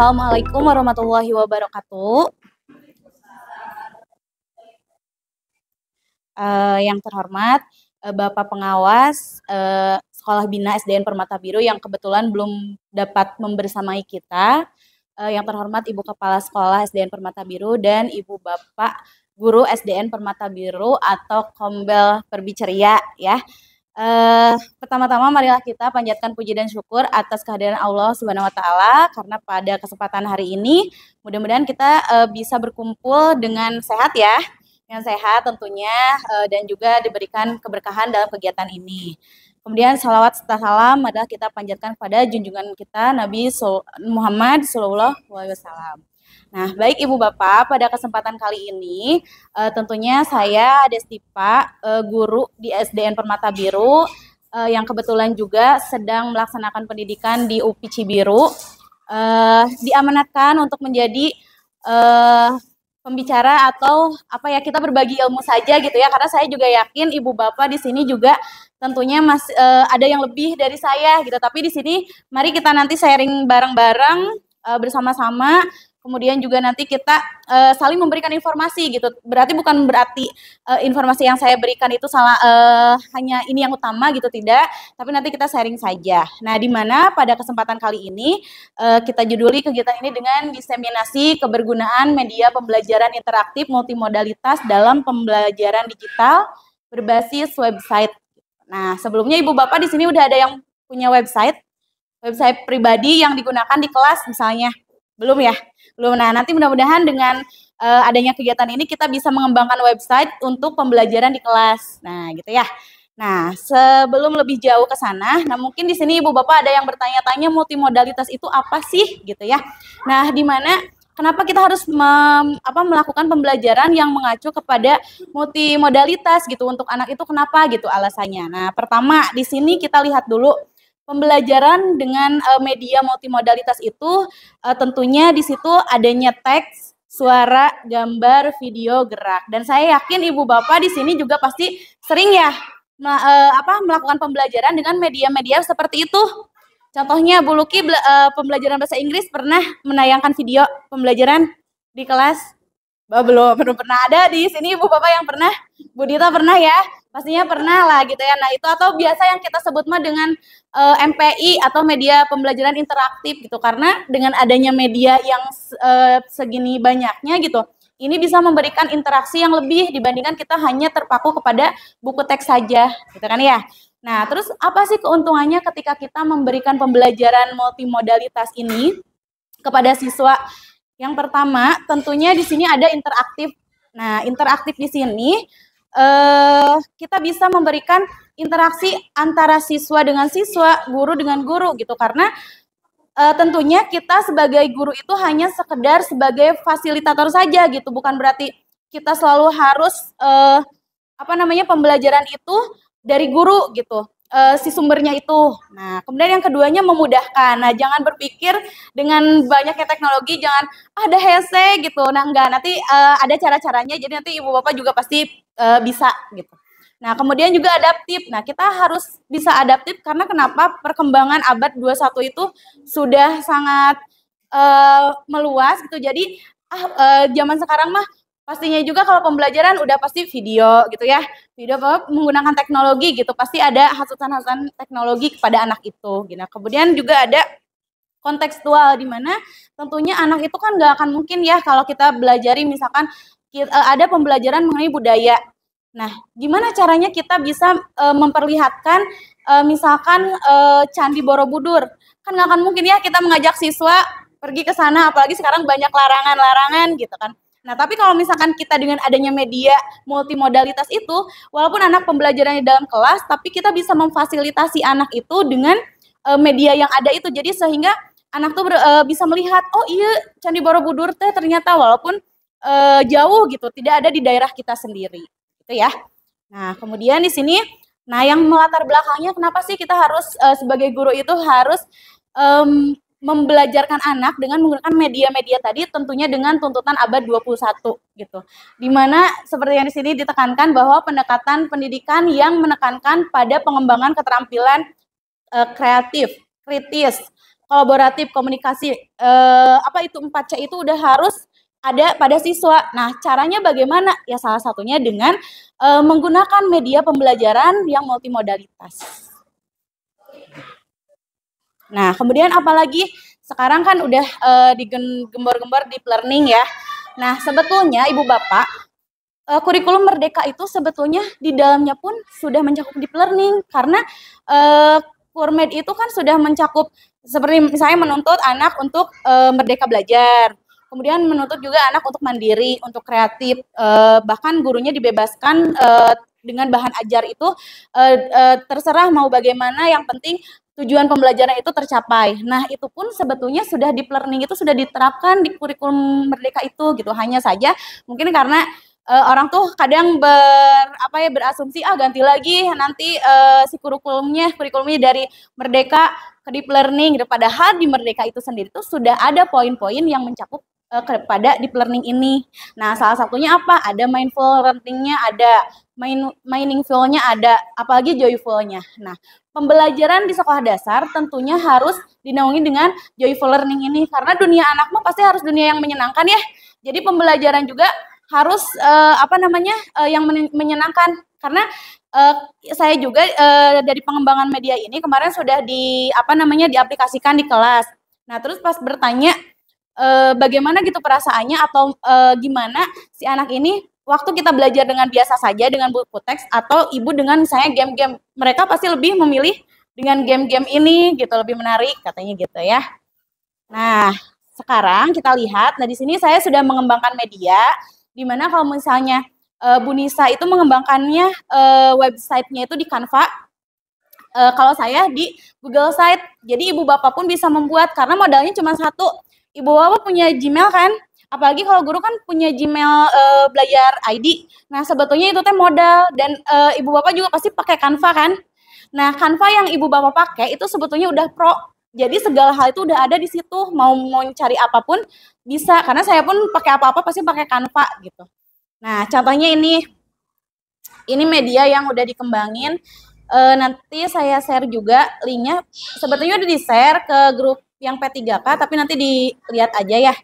Assalamualaikum warahmatullahi wabarakatuh. Yang terhormat Bapak Pengawas Sekolah Bina SDN Permata Biru yang kebetulan belum dapat membersamai kita. Yang terhormat Ibu Kepala Sekolah SDN Permata Biru dan Ibu Bapak Guru SDN Permata Biru atau Kombel Perbiceria ya. Pertama-tama marilah kita panjatkan puji dan syukur atas kehadiran Allah Subhanahu wa taala karena pada kesempatan hari ini mudah-mudahan kita bisa berkumpul dengan sehat ya. Dengan sehat tentunya dan juga diberikan keberkahan dalam kegiatan ini. Kemudian salawat serta salam adalah kita panjatkan kepada junjungan kita Nabi Muhammad SAW. Nah, baik Ibu Bapak, pada kesempatan kali ini tentunya saya Destipa, guru di SDN Permata Biru yang kebetulan juga sedang melaksanakan pendidikan di UPI Cibiru, diamanatkan untuk menjadi pembicara atau apa ya, kita berbagi ilmu saja gitu ya, karena saya juga yakin Ibu Bapak di sini juga tentunya masih ada yang lebih dari saya gitu, tapi di sini mari kita nanti sharing bareng-bareng bersama-sama. Kemudian juga nanti kita saling memberikan informasi gitu. Bukan berarti informasi yang saya berikan itu salah hanya ini yang utama gitu, tidak. Tapi nanti kita sharing saja. Nah, di mana pada kesempatan kali ini kita juduli kegiatan ini dengan diseminasi kebergunaan media pembelajaran interaktif multimodalitas dalam pembelajaran digital berbasis website. Nah, sebelumnya Ibu Bapak di sini udah ada yang punya website pribadi yang digunakan di kelas misalnya. Belum ya? Belum. Nah, nanti mudah-mudahan dengan adanya kegiatan ini kita bisa mengembangkan website untuk pembelajaran di kelas. Nah, gitu ya. Nah, sebelum lebih jauh ke sana, nah mungkin di sini Ibu Bapak ada yang bertanya-tanya multimodalitas itu apa sih gitu ya. Nah, di mana kenapa kita harus melakukan pembelajaran yang mengacu kepada multimodalitas gitu untuk anak itu, kenapa gitu alasannya. Nah, pertama di sini kita lihat dulu pembelajaran dengan media multimodalitas itu tentunya di situ adanya teks, suara, gambar, video, gerak. Dan saya yakin Ibu Bapak di sini juga pasti sering ya melakukan pembelajaran dengan media-media seperti itu. Contohnya Bu Luki pembelajaran bahasa Inggris pernah menayangkan video pembelajaran di kelas? Belum pernah ada di sini Ibu Bapak yang pernah? Bu Dita pernah ya? Pastinya pernah lah gitu ya. Nah, itu atau biasa yang kita sebut mah dengan MPI atau media pembelajaran interaktif gitu. Karena dengan adanya media yang segini banyaknya gitu, ini bisa memberikan interaksi yang lebih dibandingkan kita hanya terpaku kepada buku teks saja, gitu kan ya. Nah, terus apa sih keuntungannya ketika kita memberikan pembelajaran multimodalitas ini kepada siswa? Yang pertama, tentunya di sini ada interaktif. Nah, interaktif di sini kita bisa memberikan interaksi antara siswa dengan siswa, guru dengan guru gitu, karena tentunya kita sebagai guru itu hanya sekedar sebagai fasilitator saja gitu, bukan berarti kita selalu harus pembelajaran itu dari guru gitu, si sumbernya itu. Nah, kemudian yang keduanya memudahkan. Nah, jangan berpikir dengan banyaknya teknologi, jangan ada hese gitu. Nah, enggak, nanti ada cara-caranya, jadi nanti Ibu Bapak juga pasti bisa gitu. Nah, kemudian juga adaptif. Nah, kita harus bisa adaptif karena kenapa? Perkembangan abad 21 itu sudah sangat meluas gitu. Jadi zaman sekarang mah pastinya juga kalau pembelajaran udah pasti video gitu ya. Video menggunakan teknologi gitu. Pasti ada hasutan-hasutan teknologi kepada anak itu gitu. Nah, kemudian juga ada kontekstual di mana tentunya anak itu kan nggak akan mungkin ya kalau kita belajari misalkan ada pembelajaran mengenai budaya. Nah, gimana caranya kita bisa memperlihatkan misalkan Candi Borobudur? Kan nggak akan mungkin ya kita mengajak siswa pergi ke sana, apalagi sekarang banyak larangan-larangan gitu kan. Nah, tapi kalau misalkan kita dengan adanya media multimodalitas itu, walaupun anak pembelajarannya dalam kelas, tapi kita bisa memfasilitasi anak itu dengan media yang ada itu. Jadi sehingga anak tuh bisa melihat, oh iya Candi Borobudur teh ternyata walaupun jauh gitu, tidak ada di daerah kita sendiri. Gitu ya. Nah, kemudian di sini, nah yang melatar belakangnya kenapa sih kita harus sebagai guru itu harus membelajarkan anak dengan menggunakan media-media tadi, tentunya dengan tuntutan abad 21 gitu. Dimana seperti yang di sini ditekankan bahwa pendekatan pendidikan yang menekankan pada pengembangan keterampilan kreatif, kritis, kolaboratif, komunikasi, apa itu 4C itu udah harus ada pada siswa. Nah, caranya bagaimana? Ya salah satunya dengan menggunakan media pembelajaran yang multimodalitas. Nah, kemudian apalagi sekarang kan udah digembor-gembor deep learning ya. Nah, sebetulnya Ibu Bapak, kurikulum Merdeka itu sebetulnya di dalamnya pun sudah mencakup deep learning karena Kurmed itu kan sudah mencakup seperti misalnya menuntut anak untuk merdeka belajar, kemudian menuntut juga anak untuk mandiri, untuk kreatif, bahkan gurunya dibebaskan dengan bahan ajar itu terserah mau bagaimana, yang penting tujuan pembelajaran itu tercapai. Nah, itu pun sebetulnya sudah deep learning itu sudah diterapkan di kurikulum Merdeka itu gitu. Hanya saja mungkin karena orang tuh kadang berasumsi ganti lagi nanti si kurikulumnya dari Merdeka ke deep learning gitu. Padahal di Merdeka itu sendiri tuh sudah ada poin-poin yang mencakup kepada deep learning ini. Nah, salah satunya apa? Ada mindful learning-nya, ada meaningful-nya, ada apalagi joyful-nya. Nah, pembelajaran di sekolah dasar tentunya harus dinaungi dengan joyful learning ini karena dunia anak mah pasti harus dunia yang menyenangkan ya. Jadi pembelajaran juga harus yang menyenangkan karena saya juga dari pengembangan media ini kemarin sudah diaplikasikan di kelas. Nah, terus pas bertanya bagaimana gitu perasaannya atau gimana si anak ini waktu kita belajar dengan biasa saja dengan buku teks atau ibu dengan misalnya game-game, mereka pasti lebih memilih dengan game-game ini gitu, lebih menarik katanya gitu ya. Nah, sekarang kita lihat, nah di sini saya sudah mengembangkan media dimana kalau misalnya Bu Nisa itu mengembangkannya websitenya itu di Canva, kalau saya di Google Site. Jadi ibu bapak pun bisa membuat karena modalnya cuma satu. Ibu bapak punya Gmail kan? Apalagi kalau guru kan punya Gmail belajar ID. Nah, sebetulnya itu teh modal dan ibu bapak juga pasti pakai Canva kan? Nah, Canva yang ibu bapak pakai itu sebetulnya udah pro. Jadi segala hal itu udah ada di situ. Mau cari apapun bisa karena saya pun pakai apa-apa pasti pakai Canva gitu. Nah, contohnya ini media yang udah dikembangin. Nanti saya share juga linknya. Sebetulnya udah di-share ke grup yang P3K, tapi nanti dilihat aja ya.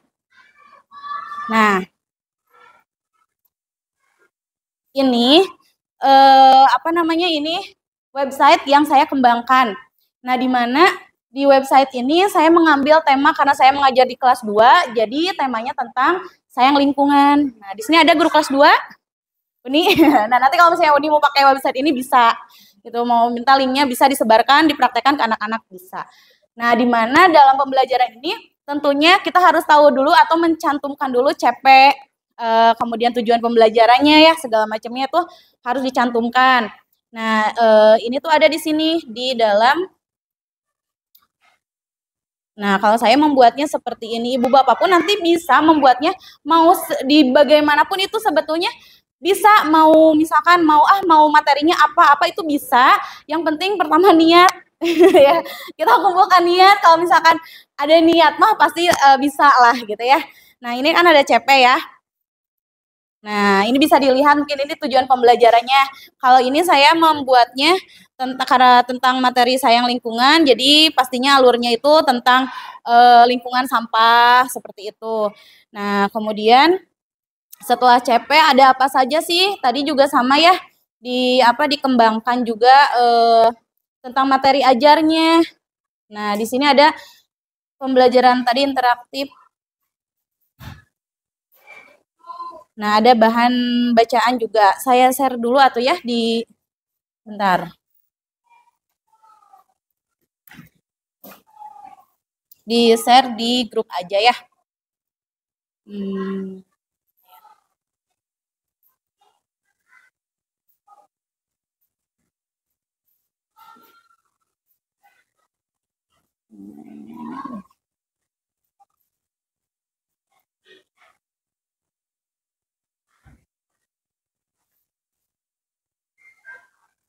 Nah, ini ini website yang saya kembangkan. Nah, di mana di website ini saya mengambil tema karena saya mengajar di kelas 2, jadi temanya tentang sayang lingkungan. Nah, di sini ada guru kelas 2. Ini. Nah, nanti kalau misalnya Uni mau pakai website ini bisa. Gitu, mau minta linknya bisa disebarkan, dipraktekkan ke anak-anak bisa. Nah, di mana dalam pembelajaran ini tentunya kita harus tahu dulu atau mencantumkan dulu CP, kemudian tujuan pembelajarannya ya, segala macamnya tuh harus dicantumkan. Nah, ini tuh ada di sini di dalam. Nah, kalau saya membuatnya seperti ini, ibu bapak pun nanti bisa membuatnya mau di bagaimanapun itu sebetulnya bisa, mau misalkan mau materinya apa itu bisa. Yang penting pertama niat ya. Kita kumpulkan niat, kalau misalkan ada niat mah pasti bisa lah gitu ya. Nah, ini kan ada CP ya. Nah, ini bisa dilihat mungkin ini tujuan pembelajarannya. Kalau ini saya membuatnya tentang materi sayang lingkungan, jadi pastinya alurnya itu tentang lingkungan sampah seperti itu. Nah, kemudian setelah CP ada apa saja sih? Tadi juga sama ya, dikembangkan juga tentang materi ajarnya. Nah, di sini ada pembelajaran tadi interaktif. Nah, ada bahan bacaan juga. Saya share dulu atau ya bentar. Di-share di grup aja ya.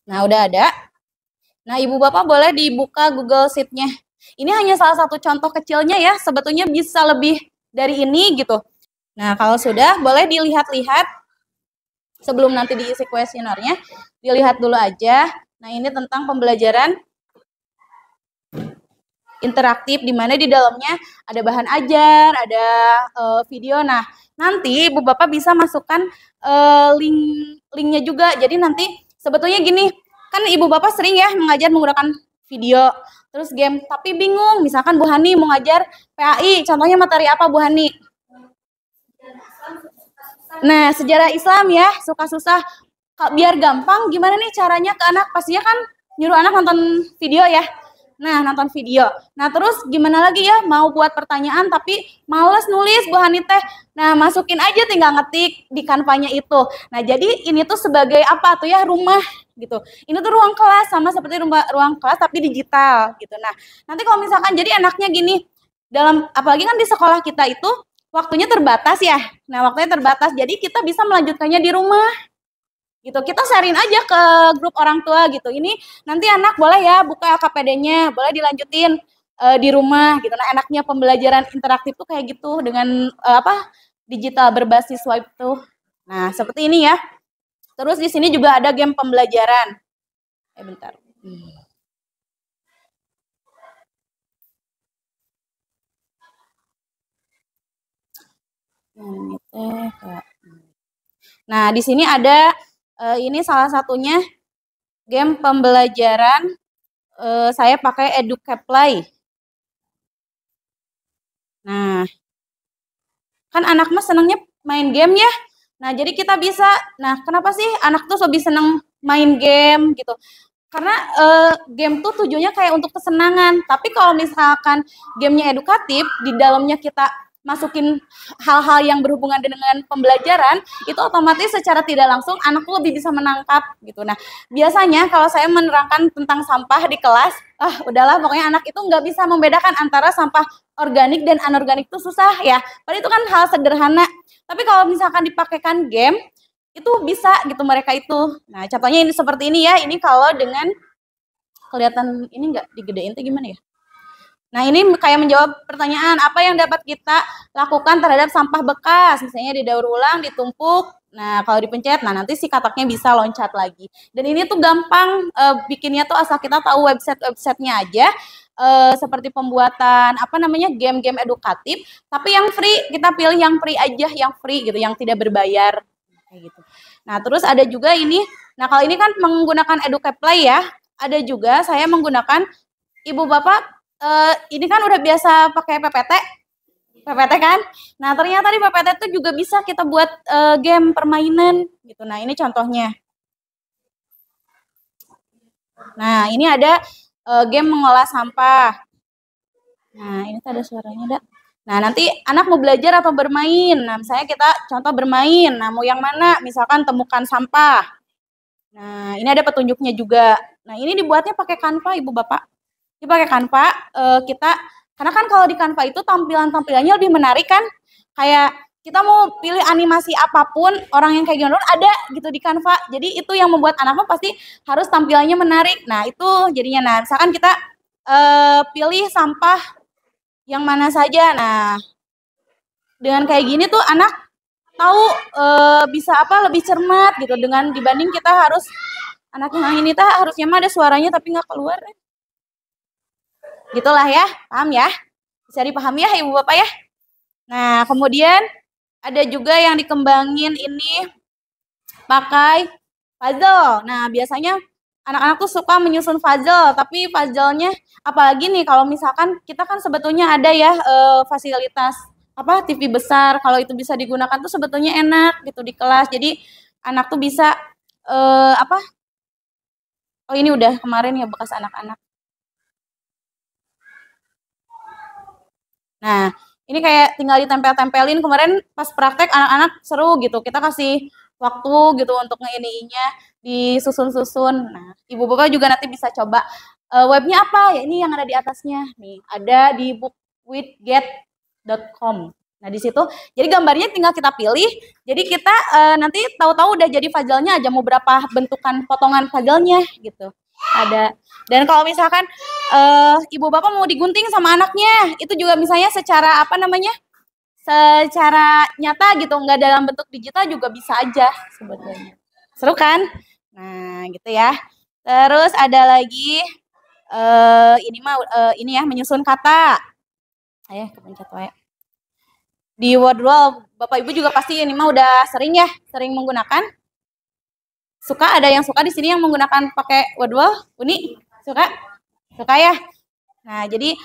Nah, udah ada. Nah, Ibu Bapak boleh dibuka Google Sheet-nya. Ini hanya salah satu contoh kecilnya ya, sebetulnya bisa lebih dari ini gitu. Nah, kalau sudah, boleh dilihat-lihat sebelum nanti diisi kuesionernya, dilihat dulu aja. Nah, ini tentang pembelajaran interaktif di mana di dalamnya ada bahan ajar, ada video. Nah, nanti Ibu Bapak bisa masukkan linknya juga. Jadi nanti sebetulnya gini, kan Ibu Bapak sering ya mengajar menggunakan video, terus game, tapi bingung. Misalkan Bu Hani mau ngajar PAI, contohnya materi apa Bu Hani? Nah, sejarah Islam ya, suka susah. Biar gampang, gimana nih caranya ke anak? Pastinya kan nyuruh anak nonton video ya. Nah, nonton video. Nah, terus gimana lagi ya? Mau buat pertanyaan tapi males nulis Bu Hani teh. Nah, masukin aja tinggal ngetik di kanvanya itu. Nah, jadi ini tuh sebagai apa tuh ya? Rumah gitu. Ini tuh ruang kelas sama seperti ruang kelas tapi digital gitu. Nah, nanti kalau misalkan jadi anaknya gini, dalam apalagi kan di sekolah kita itu waktunya terbatas ya. Nah, waktunya terbatas. Jadi kita bisa melanjutkannya di rumah gitu. Kita sharing aja ke grup orang tua gitu. Ini nanti anak boleh ya buka KPD-nya, boleh dilanjutin di rumah gitu. Nah, enaknya pembelajaran interaktif tuh kayak gitu dengan apa? Digital berbasis web tuh. Nah, seperti ini ya. Terus di sini juga ada game pembelajaran. Bentar. Nah, di sini ada ini salah satunya game pembelajaran saya pakai EduCaPlay. Nah, kan anak mas senangnya main game ya. Nah, jadi kita bisa, nah kenapa sih anak tuh lebih senang main game gitu? Karena game tuh tujuannya kayak untuk kesenangan. Tapi kalau misalkan gamenya edukatif, di dalamnya kita masukin hal-hal yang berhubungan dengan pembelajaran, itu otomatis secara tidak langsung anak tuh lebih bisa menangkap gitu. Nah, biasanya kalau saya menerangkan tentang sampah di kelas, udahlah pokoknya anak itu nggak bisa membedakan antara sampah organik dan anorganik itu susah ya. Padahal itu kan hal sederhana. Tapi kalau misalkan dipakaikan game, itu bisa gitu mereka itu. Nah, contohnya ini seperti ini ya. Ini kalau dengan kelihatan ini nggak digedein tuh gimana ya? Nah, ini kayak menjawab pertanyaan apa yang dapat kita lakukan terhadap sampah bekas. Misalnya didaur ulang, ditumpuk. Nah, kalau dipencet, nah nanti si kataknya bisa loncat lagi. Dan ini tuh gampang bikinnya tuh asal kita tahu website-websitenya aja. Seperti pembuatan apa namanya game-game edukatif. Tapi yang free, kita pilih yang free aja, yang free gitu, yang tidak berbayar. Kayak gitu. Nah, terus ada juga ini. Nah, kalau ini kan menggunakan EduCaPlay ya. Ada juga saya menggunakan Ibu Bapak ini kan udah biasa pakai PPT kan. Nah, ternyata di PPT itu juga bisa kita buat game permainan gitu. Nah, ini contohnya. Nah, ini ada game mengolah sampah. Nah, ini ada suaranya, Dak. Nah, nanti anak mau belajar atau bermain. Nah, misalnya kita contoh bermain. Nah, mau yang mana? Misalkan temukan sampah. Nah, ini ada petunjuknya juga. Nah, ini dibuatnya pakai Canva, Ibu Bapak. Ini pakai Canva, kita, karena kan kalau di Canva itu tampilannya lebih menarik kan. Kayak kita mau pilih animasi apapun, orang yang kayak gimana ada gitu di Canva. Jadi itu yang membuat anak pasti harus tampilannya menarik. Nah, itu jadinya. Nah, misalkan kita pilih sampah yang mana saja. Nah, dengan kayak gini tuh anak tahu bisa apa lebih cermat gitu dengan dibanding kita harus anak yang ini harusnya mah ada suaranya tapi nggak keluar. Gitulah ya, paham ya? Bisa dipahami ya Ibu Bapak ya? Nah, kemudian ada juga yang dikembangin ini pakai puzzle. Nah, biasanya anak-anak tuh suka menyusun puzzle, tapi puzzle-nya apalagi nih kalau misalkan kita kan sebetulnya ada ya fasilitas apa TV besar, kalau itu bisa digunakan tuh sebetulnya enak gitu di kelas. Jadi anak tuh bisa apa? Oh, ini udah kemarin ya bekas anak-anak. Nah, ini kayak tinggal ditempel-tempelin. Kemarin pas praktek anak-anak seru gitu. Kita kasih waktu gitu untuk ngeininya disusun-susun. Nah, Ibu Bapak juga nanti bisa coba. Webnya apa? Ya ini yang ada di atasnya. Nih, ada di bookwithget.com. Nah, di situ jadi gambarnya tinggal kita pilih. Jadi kita nanti tahu-tahu udah jadi puzzle-nya aja mau berapa bentukan potongan puzzle-nya gitu. Ada. Dan kalau misalkan ibu bapak mau digunting sama anaknya, itu juga misalnya secara apa namanya? Secara nyata gitu, nggak dalam bentuk digital juga bisa aja sebetulnya. Seru kan? Nah, gitu ya. Terus ada lagi ini mah ini ya menyusun kata. Kepencet wae. Di Wordwall Bapak Ibu juga pasti ini mah udah sering ya, sering menggunakan. Ada yang suka di sini yang menggunakan pakai Wordwall? Uni suka? Suka ya. Nah, jadi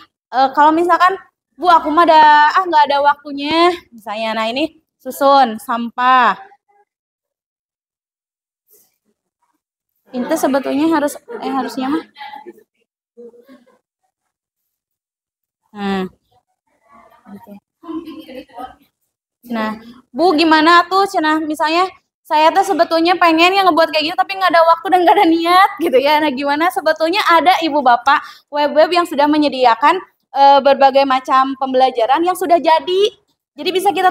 kalau misalkan Bu aku mah nggak ada waktunya misalnya. Nah, ini susun sampah. Itu sebetulnya harusnya mah. Nah, Bu gimana tuh cenah misalnya saya tuh sebetulnya pengen yang ngebuat kayak gitu tapi nggak ada waktu dan nggak ada niat gitu ya. Nah, gimana sebetulnya ada Ibu Bapak web-web yang sudah menyediakan berbagai macam pembelajaran yang sudah jadi. Jadi bisa kita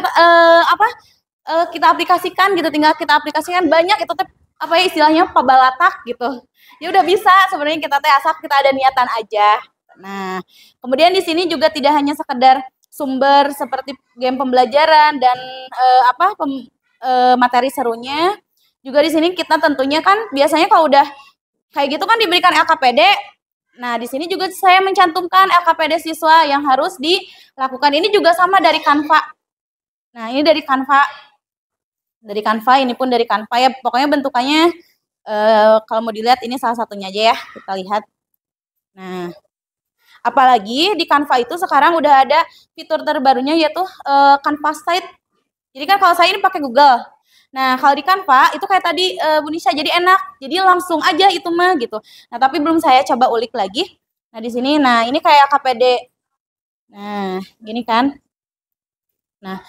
kita aplikasikan gitu, tinggal kita aplikasikan banyak itu tuh apa ya istilahnya pabalatak gitu. Ya udah bisa sebenarnya kita asal kita ada niatan aja. Nah, kemudian di sini juga tidak hanya sekedar sumber seperti game pembelajaran dan materi serunya. Juga di sini kita tentunya kan biasanya kalau udah kayak gitu kan diberikan LKPD. Nah, di sini juga saya mencantumkan LKPD siswa yang harus dilakukan. Ini juga sama dari Canva. Nah, ini dari Canva. Ini pun dari Canva ya. Pokoknya bentukannya kalau mau dilihat ini salah satunya aja ya. Kita lihat. Nah, apalagi di Canva itu sekarang udah ada fitur terbarunya yaitu Canva Site. Jadi kan kalau saya ini pakai Google. Nah, kalau di Canva itu kayak tadi Bu Nisha jadi enak. Jadi langsung aja itu mah gitu. Nah, tapi belum saya coba ulik lagi. Nah, di sini ini kayak KPD. Nah, gini kan. Nah,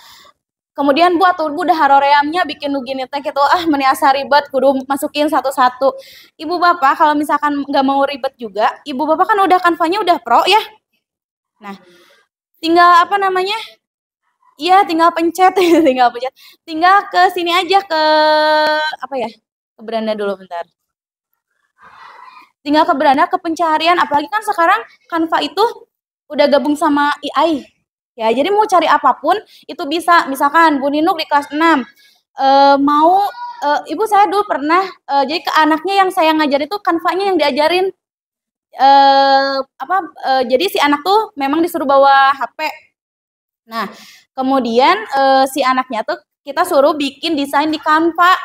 kemudian Bu atur Bu dah haroreamnya bikin gini teh gitu meniasa ribet kudu masukin satu-satu. Ibu Bapak kalau misalkan nggak mau ribet juga, Ibu Bapak kan udah Canva-nya udah pro ya. Nah, tinggal apa namanya? Iya, tinggal pencet, Tinggal ke sini aja ke apa ya? Ke beranda dulu bentar. Tinggal ke beranda ke pencarian, apalagi kan sekarang Canva itu udah gabung sama AI. Ya, jadi mau cari apapun itu bisa. Misalkan Bu Ninuk di kelas 6 mau Ibu saya dulu pernah jadi ke anaknya yang saya ngajar itu Canva-nya yang diajarin jadi si anak tuh memang disuruh bawa HP. Nah, kemudian si anaknya tuh kita suruh bikin desain di Canva.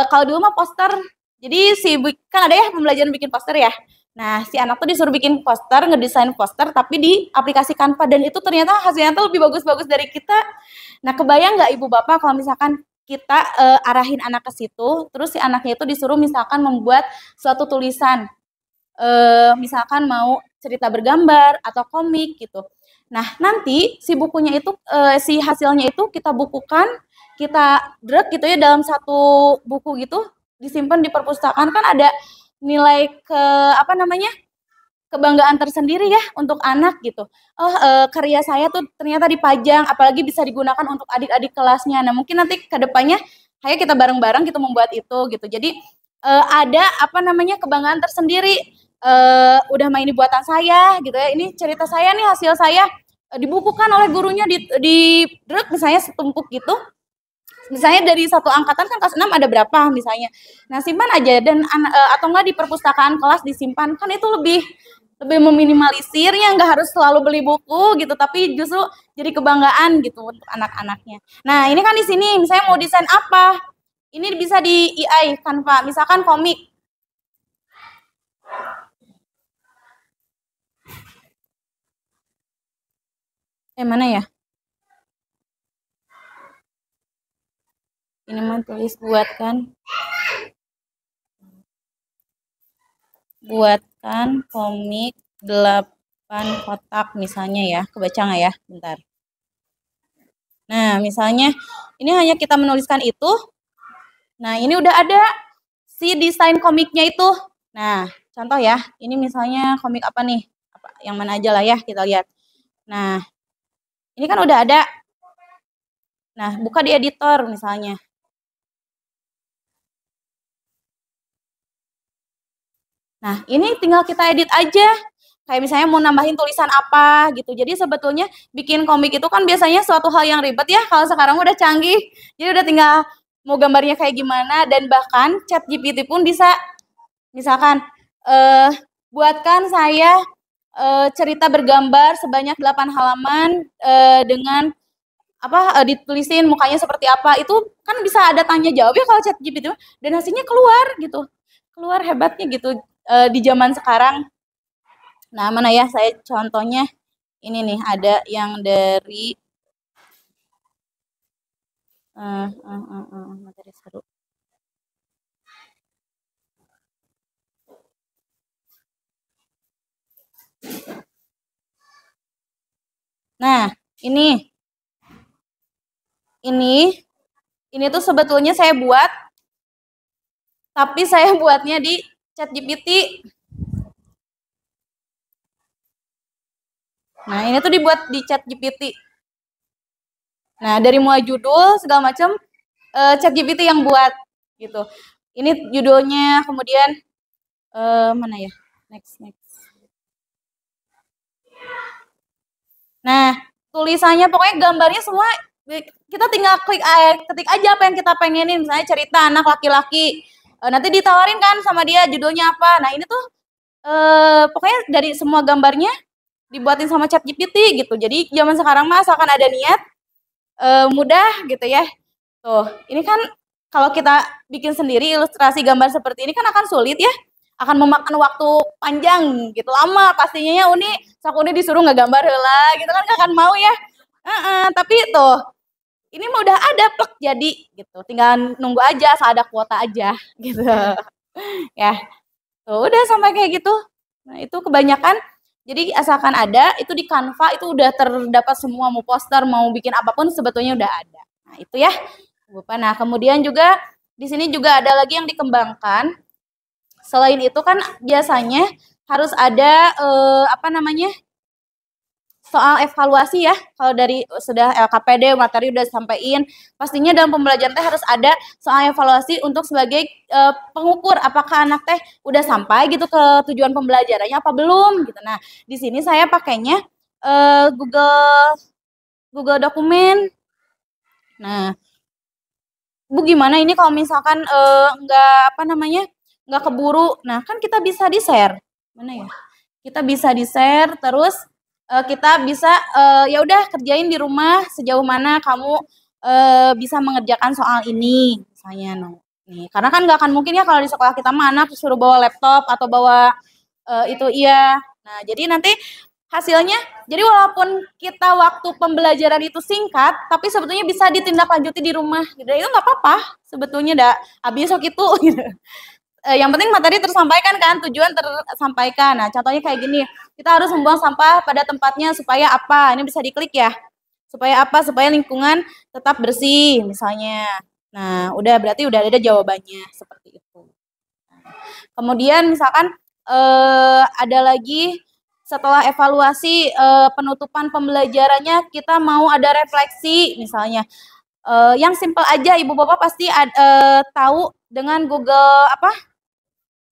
Kalau dulu mah poster. Jadi kan ada ya pembelajaran bikin poster ya. Nah, si anak tuh disuruh bikin poster, ngedesain poster tapi di aplikasi Canva dan itu ternyata hasilnya tuh lebih bagus-bagus dari kita. Nah, kebayang nggak Ibu Bapak kalau misalkan kita arahin anak ke situ, terus si anaknya itu disuruh misalkan membuat suatu tulisan. Misalkan mau cerita bergambar atau komik gitu. Nah, nanti si bukunya itu, si hasilnya itu kita bukukan, kita drag gitu ya dalam satu buku gitu, disimpan di perpustakaan kan ada nilai kebanggaan tersendiri ya untuk anak gitu. Karya saya tuh ternyata dipajang, apalagi bisa digunakan untuk adik-adik kelasnya. Nah, mungkin nanti ke depannya, ayo kita bareng-bareng gitu membuat itu gitu. Jadi ada kebanggaan tersendiri. Udah main di buatan saya gitu ya. Ini cerita saya nih, hasil saya dibukukan oleh gurunya di drag misalnya setumpuk gitu. Misalnya dari satu angkatan kan kelas 6 ada berapa misalnya. Nah, simpan aja dan atau enggak di perpustakaan kelas disimpan. Kan itu lebih meminimalisirnya, nggak harus selalu beli buku gitu, tapi justru jadi kebanggaan gitu untuk anak-anaknya. Nah, ini kan di sini misalnya mau desain apa? Ini bisa di AI Canva, misalkan komik. Mana ya? Ini mah tulis buatkan komik 8 kotak misalnya ya. Kebaca nggak ya? Bentar. Nah, misalnya ini hanya kita menuliskan itu. Nah, ini udah ada si desain komiknya itu. Nah, contoh ya. Ini misalnya komik apa nih? Yang mana aja lah ya, kita lihat. Nah, ini kan udah ada. Nah, buka di editor misalnya. Nah, ini tinggal kita edit aja. Kayak misalnya mau nambahin tulisan apa gitu. Jadi sebetulnya bikin komik itu kan biasanya suatu hal yang ribet ya. Kalau sekarang udah canggih. Jadi udah tinggal mau gambarnya kayak gimana. Dan bahkan ChatGPT pun bisa misalkan buatkan saya cerita bergambar sebanyak 8 halaman dengan ditulisin mukanya seperti apa. Itu kan bisa ada tanya jawab ya kalau ChatGPT dan hasilnya keluar gitu. Keluar hebatnya gitu di zaman sekarang. Nah, mana ya saya contohnya ini nih ada yang dari materi seru. Nah, ini tuh sebetulnya saya buat, tapi saya buatnya di ChatGPT. Nah, ini tuh dibuat di ChatGPT. Nah, dari mulai judul segala macam ChatGPT yang buat gitu. Ini judulnya, kemudian mana ya? Next. Nah, tulisannya pokoknya gambarnya semua kita tinggal ketik aja apa yang kita pengenin. Misalnya cerita anak laki-laki. Nanti ditawarin kan sama dia judulnya apa. Nah, ini tuh pokoknya dari semua gambarnya dibuatin sama ChatGPT gitu. Jadi zaman sekarang mah asalkan ada niat mudah gitu ya. Tuh, ini kan kalau kita bikin sendiri ilustrasi gambar seperti ini kan akan sulit ya. Akan memakan waktu panjang gitu, lama pastinya ya Uni. Sakuni disuruh ngegambar heula gitu kan akan mau ya. Tapi tuh ini mah udah ada plek jadi gitu. Tinggal nunggu aja asal ada kuota aja gitu. Ya. Tuh udah sampai kayak gitu. Nah, itu kebanyakan jadi asalkan ada itu di Canva itu udah terdapat semua, mau poster, mau bikin apapun sebetulnya udah ada. Nah, itu ya. Nah, kemudian juga di sini juga ada lagi yang dikembangkan. Selain itu kan biasanya harus ada soal evaluasi ya. Kalau dari sudah LKPD materi udah sampaikan, pastinya dalam pembelajaran teh harus ada soal evaluasi untuk sebagai pengukur apakah anak teh udah sampai gitu ke tujuan pembelajarannya apa belum gitu. Nah, di sini saya pakainya Google Dokumen. Nah, Bu gimana ini kalau misalkan nggak keburu. Nah, kan kita bisa di-share. Mana ya? Kita bisa di-share terus kita bisa ya udah kerjain di rumah sejauh mana kamu bisa mengerjakan soal ini misalnya nih. Karena kan nggak akan mungkin ya kalau di sekolah kita mah anak disuruh bawa laptop atau bawa itu iya. Nah, jadi nanti hasilnya, jadi walaupun kita waktu pembelajaran itu singkat, tapi sebetulnya bisa ditindaklanjuti di rumah. Gitu. Itu nggak apa-apa, sebetulnya dah habis itu. Gitu. Yang penting materi tersampaikan kan, tujuan tersampaikan. Nah, contohnya kayak gini, kita harus membuang sampah pada tempatnya supaya apa? Ini bisa diklik ya. Supaya apa? Supaya lingkungan tetap bersih, misalnya. Nah, berarti udah ada jawabannya seperti itu. Kemudian misalkan ada lagi setelah evaluasi penutupan pembelajarannya kita mau ada refleksi misalnya. Yang simpel aja Ibu Bapak pasti tahu dengan Google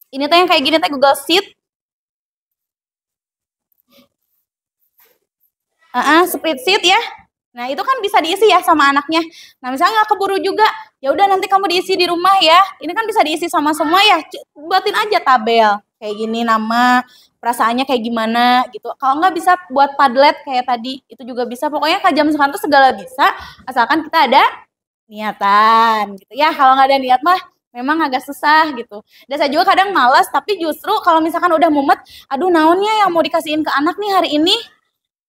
ini tuh yang kayak gini tuh Google Sheet. Spreadsheet ya. Nah, itu kan bisa diisi ya sama anaknya. Nah, misalnya nggak keburu juga, ya udah nanti kamu diisi di rumah ya. Ini kan bisa diisi sama semua ya. Buatin aja tabel kayak gini, nama, perasaannya kayak gimana gitu. Kalau nggak bisa buat Padlet kayak tadi, itu juga bisa. Pokoknya jam sekarang tuh segala bisa, asalkan kita ada niatan gitu ya. Kalau nggak ada niat mah memang agak susah gitu. Dan saya juga kadang malas, tapi justru kalau misalkan udah mumet, aduh naonnya yang mau dikasihin ke anak nih hari ini,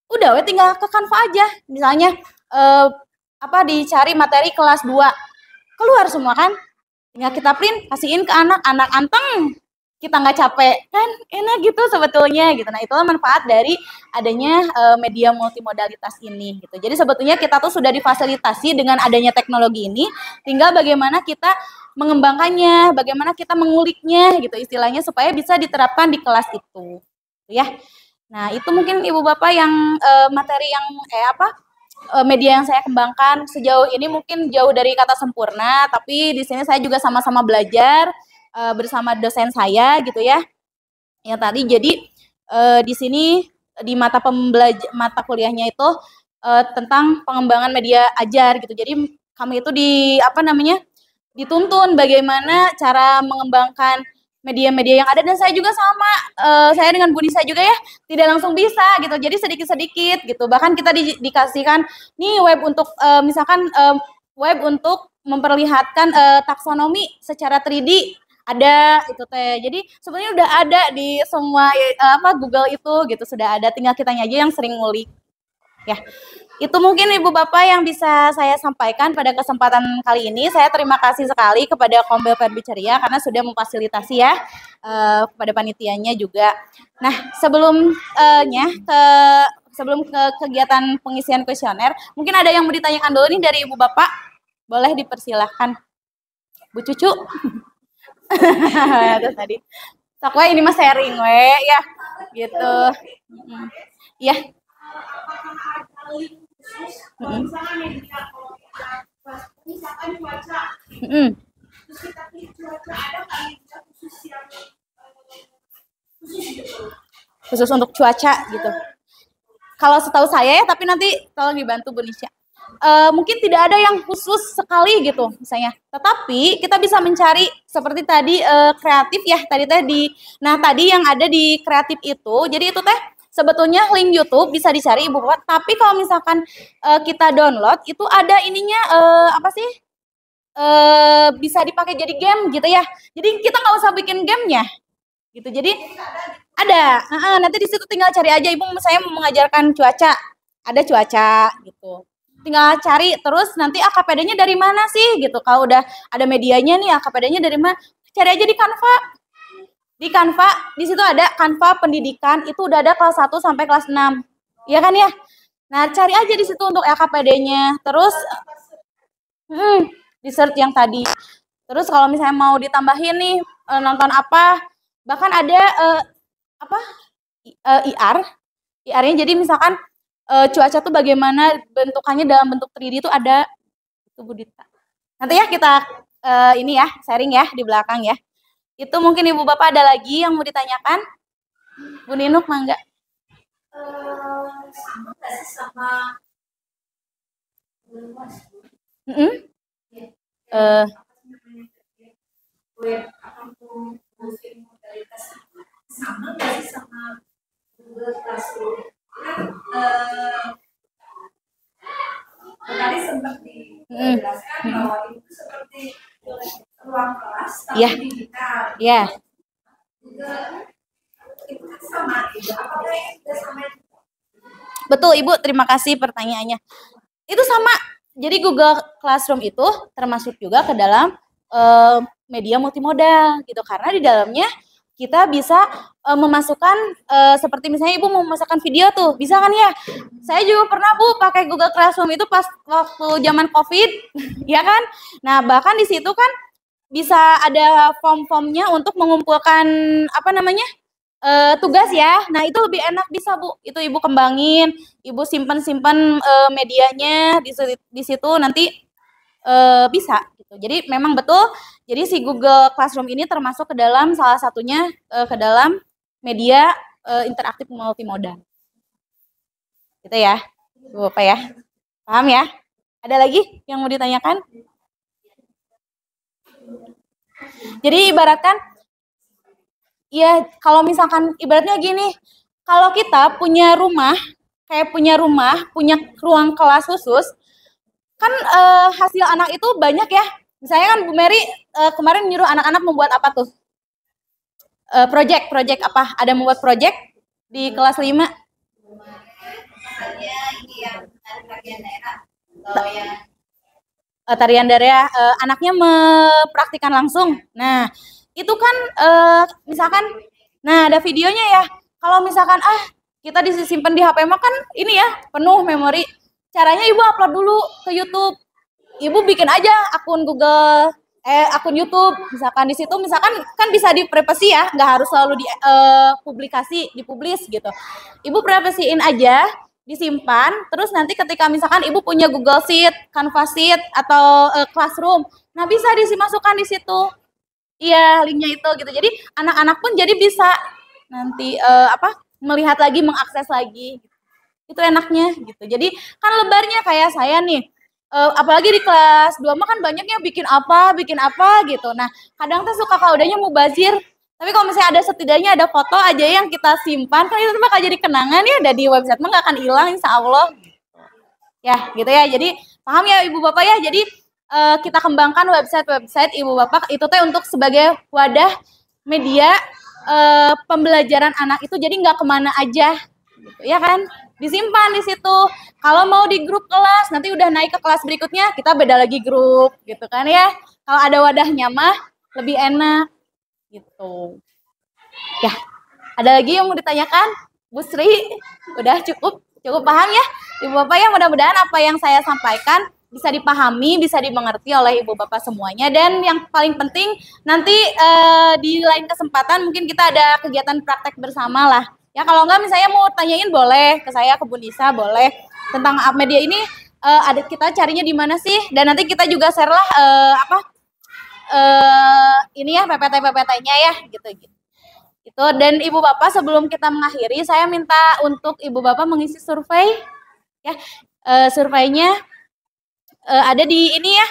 udah tinggal ke Canva aja. Misalnya dicari materi kelas 2. Keluar semua kan? Tinggal kita print, kasihin ke anak anteng. Kita nggak capek kan, enak gitu sebetulnya gitu. Nah, itulah manfaat dari adanya media multimodalitas ini gitu. Jadi sebetulnya kita tuh sudah difasilitasi dengan adanya teknologi ini, tinggal bagaimana kita mengembangkannya, bagaimana kita menguliknya gitu istilahnya supaya bisa diterapkan di kelas itu. Ya. Nah, itu mungkin Ibu Bapak yang materi yang media yang saya kembangkan sejauh ini mungkin jauh dari kata sempurna, tapi di sini saya juga sama-sama belajar bersama dosen saya gitu ya. Yang tadi jadi di sini di mata kuliahnya itu tentang pengembangan media ajar gitu. Jadi kami itu dituntun bagaimana cara mengembangkan media-media yang ada, dan saya juga sama, saya dengan Bu Nisa juga ya tidak langsung bisa gitu, jadi sedikit-sedikit gitu, bahkan kita dikasihkan nih web untuk misalkan web untuk memperlihatkan taksonomi secara 3D ada itu teh. Jadi sebenarnya udah ada di semua Google itu gitu, sudah ada, tinggal kitanya aja yang sering ngulik. Ya. Itu mungkin Ibu Bapak yang bisa saya sampaikan pada kesempatan kali ini. Saya terima kasih sekali kepada Kombel Perbi Ceria karena sudah memfasilitasi ya kepada panitianya juga. Nah, sebelum ke kegiatan pengisian kuesioner, mungkin ada yang mau ditanyakan dulu nih dari Ibu Bapak. Boleh dipersilahkan. Bu Cucu. Terus tadi. Sok we ini mah sharing we ya. Gitu. Iya. Misalkan cuaca. Terus kita pilih cuaca, ada kali khusus yang khusus gitu. Khusus untuk cuaca gitu. Kalau setahu saya ya, tapi nanti tolong dibantu Bu Nisha. Mungkin tidak ada yang khusus sekali gitu misalnya. Tetapi kita bisa mencari seperti tadi kreatif ya tadi teh tadi yang ada di kreatif itu. Jadi itu teh sebetulnya link YouTube bisa dicari Ibu Bapak. Tapi kalau misalkan kita download itu ada ininya bisa dipakai jadi game gitu ya. Jadi kita nggak usah bikin gamenya gitu. Jadi ada. Nanti di situ tinggal cari aja Ibu. Saya mau mengajarkan cuaca. Ada cuaca gitu. Tinggal cari terus nanti AKPD-nya dari mana sih gitu. Kalau udah ada medianya nih AKPD-nya dari mana? Cari aja di Canva. Di Canva di situ ada Canva pendidikan itu udah ada kelas 1 sampai kelas 6. Iya kan ya? Nah, cari aja di situ untuk AKPD-nya. Terus di search yang tadi. Terus kalau misalnya mau ditambahin nih nonton apa? Bahkan ada IR-nya jadi misalkan cuaca tuh bagaimana bentukannya dalam bentuk 3D itu ada itu Bu Dita. Nanti ya kita ini ya sharing ya di belakang ya. Itu mungkin Ibu Bapak ada lagi yang mau ditanyakan? Bu Ninuk mangga. Sama nggak sih sama web ataupun modalitas sama nggak sih sama Google Classroom? Tadi sempat dijelaskan bahwa itu seperti ruang kelas tapi digital. Iya. Itu kan sama, apakah itu sama? Betul Ibu, terima kasih pertanyaannya. Itu sama. Jadi Google Classroom itu termasuk juga ke dalam media multimodal gitu, karena di dalamnya kita bisa memasukkan seperti misalnya Ibu mau memasukkan video tuh, bisa kan ya? Saya juga pernah Bu pakai Google Classroom itu pas waktu zaman COVID, ya kan? Nah, bahkan di situ kan bisa ada form-formnya untuk mengumpulkan tugas ya. Nah, itu lebih enak bisa Bu. Itu Ibu kembangin, Ibu simpan medianya di situ nanti bisa gitu. Jadi memang betul. Jadi si Google Classroom ini termasuk ke dalam salah satunya ke dalam media interaktif multimodal. Gitu ya. Bu apa ya? Paham ya? Ada lagi yang mau ditanyakan? Jadi ibaratkan ya kalau misalkan ibaratnya gini, kalau kita punya rumah, punya ruang kelas khusus, kan hasil anak itu banyak ya. Misalnya kan Bu Mary kemarin nyuruh anak-anak membuat apa tuh? Project apa? Ada membuat project di kelas 5? Misalnya ini yang tarian daerah atau yang tarian daerah, anaknya mempraktikkan langsung. Nah, itu kan misalkan, nah ada videonya ya. Kalau misalkan kita disimpan di HP mah kan ini ya penuh memori. Caranya Ibu upload dulu ke YouTube. Ibu bikin aja akun Google, akun YouTube, misalkan di situ, misalkan kan bisa di privasi ya, nggak harus selalu dipublish gitu. Ibu privasiin aja, disimpan, terus nanti ketika misalkan Ibu punya Google Sheet, Canva Sheet, atau Classroom, nah bisa dimasukkan di situ. Iya, linknya itu gitu. Jadi anak-anak pun jadi bisa nanti melihat lagi, mengakses lagi. Itu enaknya gitu. Jadi kan lebarnya kayak saya nih. Apalagi di kelas 2 mah kan banyaknya bikin apa gitu. Nah, kadang tuh suka kaudanya mubazir. Tapi kalau misalnya ada setidaknya ada foto aja yang kita simpan, kan itu bakal jadi kenangan ya, ada di website mah nggak akan hilang insya Allah. Ya gitu ya, jadi paham ya Ibu Bapak ya, jadi kita kembangkan website Ibu Bapak itu teh untuk sebagai wadah media pembelajaran anak itu, jadi nggak kemana aja gitu ya kan, disimpan di situ. Kalau mau di grup kelas nanti udah naik ke kelas berikutnya kita beda lagi grup gitu kan ya, kalau ada wadahnya mah lebih enak gitu ya. Ada lagi yang mau ditanyakan Bu Sri? Udah cukup paham ya Ibu Bapak ya, mudah-mudahan apa yang saya sampaikan bisa dipahami, bisa dimengerti oleh Ibu Bapak semuanya. Dan yang paling penting nanti di lain kesempatan mungkin kita ada kegiatan praktek bersama lah. Ya kalau enggak misalnya mau tanyain boleh ke saya, ke Bu Nisa boleh tentang media ini, ada kita carinya di mana sih? Dan nanti kita juga share lah ini ya PPT-PPT-nya ya gitu. Itu. Dan Ibu Bapak sebelum kita mengakhiri saya minta untuk Ibu Bapak mengisi survei ya. Surveinya ada di ini ya,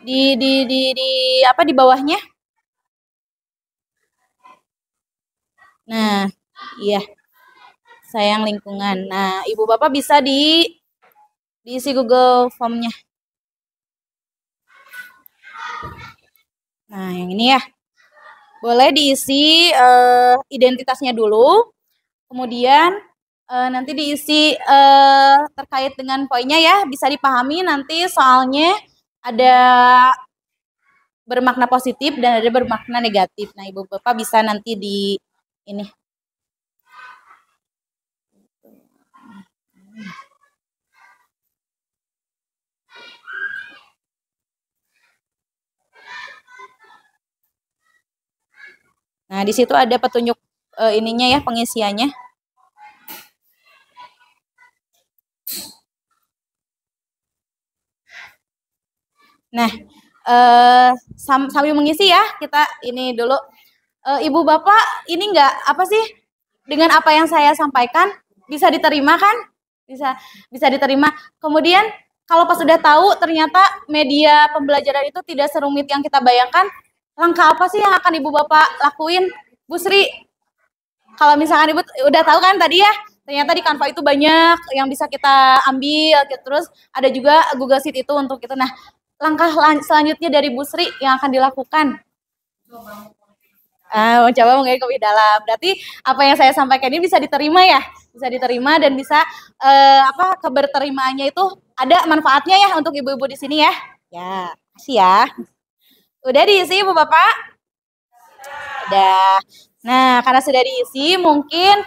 di apa di bawahnya. Nah iya, sayang lingkungan. Nah Ibu Bapak bisa diisi Google Form-nya. Nah yang ini ya, boleh diisi identitasnya dulu, kemudian nanti diisi terkait dengan poinnya ya, bisa dipahami nanti soalnya ada bermakna positif dan ada bermakna negatif. Nah Ibu Bapak bisa nanti di ini. Nah di situ ada petunjuk ininya ya, pengisiannya. Nah, sambil mengisi ya, kita ini dulu. Ibu Bapak ini enggak apa sih dengan apa yang saya sampaikan bisa diterima kan? Bisa diterima. Kemudian kalau pas sudah tahu ternyata media pembelajaran itu tidak serumit yang kita bayangkan, langkah apa sih yang akan Ibu Bapak lakuin, Bu Sri? Kalau misalkan Ibu udah tahu kan tadi ya, ternyata di Canva itu banyak yang bisa kita ambil, terus ada juga Google Sheet itu untuk itu. Nah, langkah selanjutnya dari Bu Sri yang akan dilakukan? Mencoba menggali lebih dalam. Berarti apa yang saya sampaikan ini bisa diterima ya, bisa diterima dan bisa keberterimaannya itu ada manfaatnya ya untuk ibu-ibu di sini ya. Ya, kasih ya. Udah diisi Ibu Bapak? Udah. Nah, karena sudah diisi, mungkin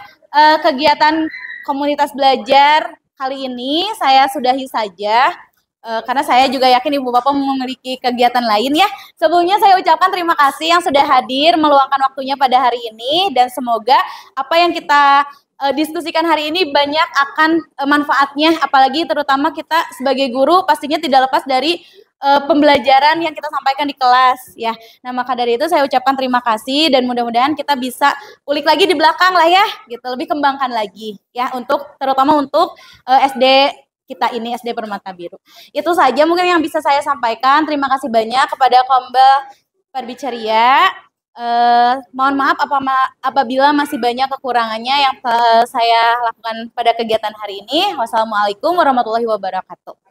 kegiatan komunitas belajar kali ini saya sudahi saja. Karena saya juga yakin Ibu Bapak memiliki kegiatan lain ya. Sebelumnya saya ucapkan terima kasih yang sudah hadir, meluangkan waktunya pada hari ini, dan semoga apa yang kita diskusikan hari ini banyak akan manfaatnya, apalagi terutama kita sebagai guru pastinya tidak lepas dari pembelajaran yang kita sampaikan di kelas ya. Nah maka dari itu saya ucapkan terima kasih dan mudah-mudahan kita bisa ulik lagi di belakang lah ya, gitu, lebih kembangkan lagi ya untuk terutama untuk SD kita ini, SD Permata Biru. Itu saja mungkin yang bisa saya sampaikan. Terima kasih banyak kepada Kombel Perbicaria. Mohon maaf apabila masih banyak kekurangannya yang saya lakukan pada kegiatan hari ini. Wassalamualaikum warahmatullahi wabarakatuh.